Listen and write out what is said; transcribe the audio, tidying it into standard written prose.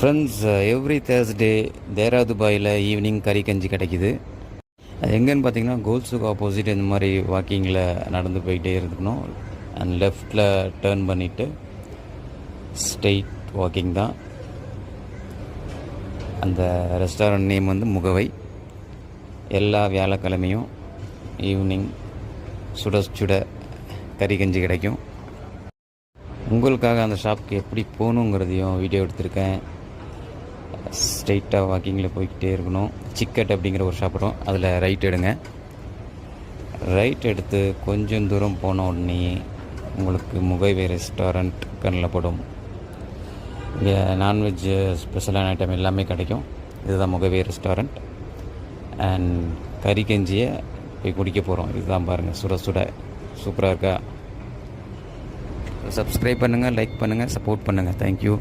Friends, every Thursday தேரா துபாயில் evening கறி கஞ்சி கிடைக்கிது. அது எங்கேன்னு பார்த்தீங்கன்னா, கோல்ஸுக்கு ஆப்போசிட் இந்த மாதிரி வாக்கிங்கில் நடந்து போயிட்டே இருக்கணும். அண்ட் லெஃப்டில் டேர்ன் பண்ணிவிட்டு ஸ்ட்ரெயிட் வாக்கிங் தான். அந்த ரெஸ்டாரண்ட் நேம் வந்து முகவை. எல்லா வியாழக்கிழமையும் ஈவினிங் சுட சுட கறி கஞ்சி கிடைக்கும். உங்களுக்காக அந்த ஷாப்புக்கு எப்படி போகணுங்கிறதையும் வீடியோ எடுத்திருக்கேன். ஸ்ட்ரெயிட்டாக வாக்கிங்கில் போய்கிட்டே இருக்கணும். சிக்கட் அப்படிங்கிற ஒரு ஷாப் வரும், அதில் ரைட் எடுங்க. ரைட் எடுத்து கொஞ்சம் தூரம் போன உடனே உங்களுக்கு முகைவே ரெஸ்டாரண்ட் கண்ணில் படும். இங்கே நான்வெஜ் ஸ்பெஷலான ஐட்டம் எல்லாமே கிடைக்கும். இதுதான் முகவே ரெஸ்டாரண்ட். அண்ட் கறி கஞ்சியை போய் குடிக்க போகிறோம். இதுதான் பாருங்கள், சுட சுட சூப்பராக இருக்கா. சப்ஸ்கிரைப் பண்ணுங்கள், லைக் பண்ணுங்கள், சப்போர்ட் பண்ணுங்கள். தேங்க்யூ.